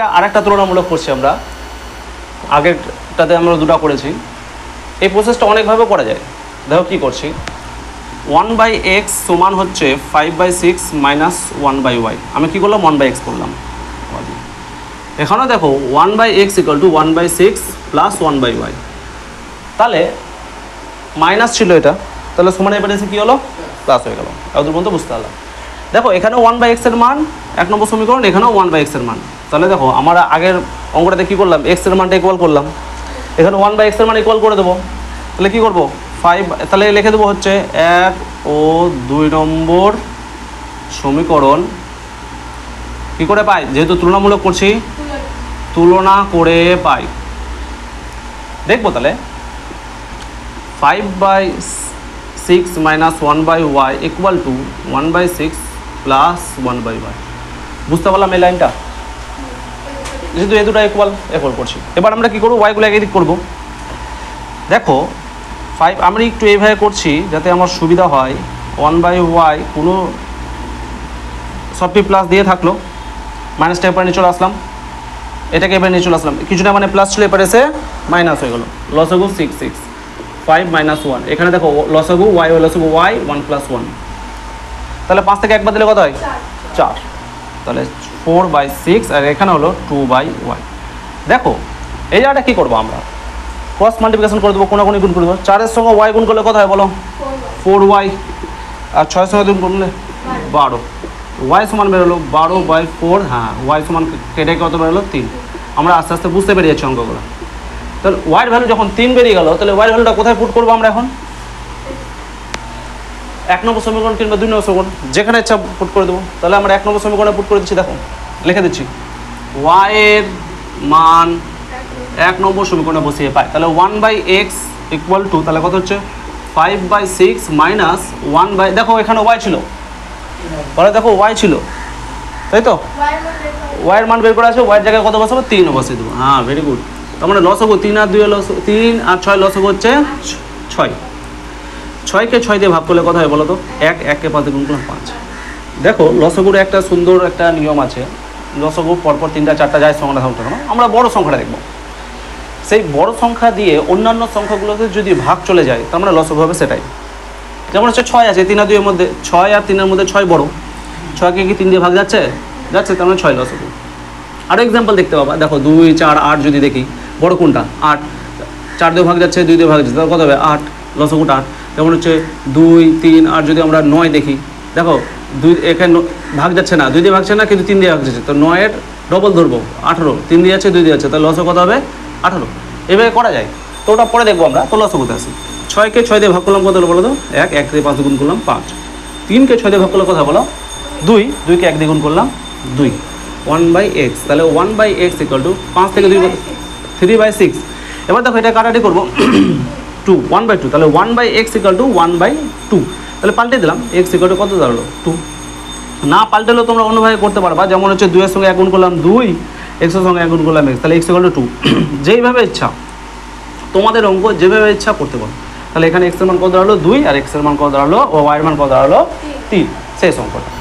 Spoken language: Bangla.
এটা আরেকটা তুলনামূলক করছি আমরা, আগেরটাতে আমরা দুটো করেছি। এই প্রসেসটা অনেকভাবে করা যায়। দেখো কী করছি, 1/x সমান হচ্ছে 5/6 মাইনাস 1/y। আমি কী করলাম, 1/x করলাম। এখানেও দেখো 1/x equal to 1/6 plus 1/y। তাহলে মাইনাস ছিল এটা, তাহলে সমান এবারে এসে কী হলো, প্লাস হয়ে গেল। এতদূর পর্যন্ত বুঝতে পারলাম। দেখো এখানেও 1/x এর মান 1 নম্বর সমীকরণ, এখানেও 1/x এর মান। তাহলে দেখো আমরা আগের অঙ্কটাতে কী করলাম, x এর মানটা ইকুয়াল করলাম, এখানে 1/x এর মান ইকুয়াল করে দেবো। তাহলে কী করবো, 5, তাহলে লিখে দেবো হচ্ছে 1 ও 2 নম্বর সমীকরণ কী করে পাই, যেহেতু তুলনামূলক করছি, তুলনা করে পাই। দেখবো তাহলে 5/6 minus 1/y equal to 1/6 plus 1/y। বুঝতে পারলাম এই লাইনটা, যেহেতু এই দুটো ইকুয়াল করছি। এবার আমরা কী করবো, ওয়াইগুলো এক দিক করবো। দেখো 5 আমি একটু এইভাবে করছি যাতে আমার সুবিধা হয়। 1/y কোনো সবটি প্লাস দিয়ে থাকলো, মাইনাসটা এবার নিয়ে চলে আসলাম, এটাকে এবার নিয়ে চলে আসলাম, কিছুটা মানে প্লাস ছিল এবার এসে মাইনাস হয়ে গেলো। লসাগু 6 5 মাইনাস 1, এখানে দেখো লসাগু y ও লসাগু y 1 প্লাস 1, তাহলে 5 থেকে একবার দিলে কত হয়, 4। তাহলে 4/6 আর এখানে হলো 2/y। দেখো এই জায়গাটা কী করবো, আমরা ক্রস মাল্টিপ্লিকেশন করে দেবো, কোনাকুনি গুণ করে দেবো। 4-এর সঙ্গে y গুণ করলে কত হয় বলো, 4y, আর 6-এর সঙ্গে গুণ করলে 12। y সমান বেরোলো 12/4, হ্যাঁ y সমান কেটে কত বেরোলো 3। আমরা আস্তে আস্তে বুঝতে পেরেছি অঙ্কগুলো। তাহলে ওয়াইয়ের ভ্যালু যখন 3 বেরিয়ে গেল, তাহলে ওয়াইয়ের ভ্যালুটা কোথায় পুট করবো আমরা এখন, 1 নম্বর সমীকরণ কিংবা 2 নম্বর সমীকরণ, যেখানে ইচ্ছা পুট করে দেবো। তাহলে আমরা 1 নম্বর সমীকরণে পুট করে দিচ্ছি। দেখো লিখে দিচ্ছি, ওয়াইয়ের মান 1 নম্বর সমীকরণে বসিয়ে পাই। তাহলে 1/x ইকুয়াল টু, তাহলে কত হচ্ছে 5/6 মাইনাস 1/, দেখো এখানে ওয়াই ছিল, পরে দেখো ওয়াই ছিল, তাই তো ওয়াইয়ের মান বের করে আছে, ওয়াইয়ের জায়গায় কত বসাবো, 3 বসিয়ে দেবো। হ্যাঁ ভেরি গুড। তার মানে লসাগু 3 আর 2 3 আর 6 লসাগু হচ্ছে 6। 6কে 6 দিয়ে ভাগ করলে কথা হয় বলো তো, 1কে 5 দিয়ে গুণ করলে 5। দেখো লসাগুর একটা সুন্দর একটা নিয়ম আছে, লসাগু পরপর 3টা 4টা যায় সংখ্যাটা থাকতে কেন, আমরা বড় সংখ্যাটা দেখবো। সেই বড় সংখ্যা দিয়ে অন্যান্য সংখ্যাগুলোতে যদি ভাগ চলে যায়, তার মানে লসাগু হবে সেটাই। যেমন হচ্ছে 6 আছে, 3 আর 2 এর মধ্যে, 6 আর 3 এর মধ্যে 6 বড়, 6কে কি 3 দিয়ে ভাগ যাচ্ছে, তার মানে 6 লসাগু। আরও এক্সাম্পল দেখতে পাবা, দেখো 2 4 8 যদি দেখি, বড় কোনটা, 8, 4 দিয়ে ভাগ যাচ্ছে, 2 দিয়ে ভাগ যাচ্ছে, তাহলে কত হবে 8, লসাগুটা 8। যেমন হচ্ছে 2 3 আর যদি আমরা 9 দেখি, দেখো 2 এখানে ভাগ যাচ্ছে না, 2 দিয়ে ভাগছে না, কিন্তু 3 দিয়ে ভাগ যাচ্ছে, তো 9-এর ডবল ধরবো 18, 3 দিয়ে যাচ্ছে 2 দিয়ে যাচ্ছে, তাহলে লসাগু কত হবে 18। এভাবে করা যায়, তো ওটা পরে দেখবো আমরা। তো লসাগুতে আসি, 6কে 6 দিয়ে ভাগ করলাম কত হলো বলো তো, 1 দিয়ে 5 গুণ করলাম 5, 3কে 6 দিয়ে ভাগ করলে কথা বলো 2, 2কে 1 দিয়ে গুণ করলাম 2, 1/x। তাহলে 1/x ইকুয়াল টু 5 থেকে 2 3/6। এবার দেখো এটা কাটাটি করবো 2 1/2, তাহলে 1/x ইকুয়াল টু 1/2। তাহলে পাল্টে দিলাম, x ইকুয়াল টু কত দাঁড়ালো 2। না পাল্টেলেও তোমরা অন্যভাবে করতে পারবা, যেমন হচ্ছে 2 এর সঙ্গে 1 গুণ করলাম 2, x এর সঙ্গে 1 গুণ করলাম x, তাহলে x ইকুয়াল টু 2। যেইভাবে ইচ্ছা তোমাদের অঙ্ক যেভাবে ইচ্ছা করতে পারো। তাহলে এখানে x এর মান কত দাঁড়ালো 2, আর x এর মান কত দাঁড়ালো, ও y এর মান কত দাঁড়ালো 3, সেই সংখ্যাটা।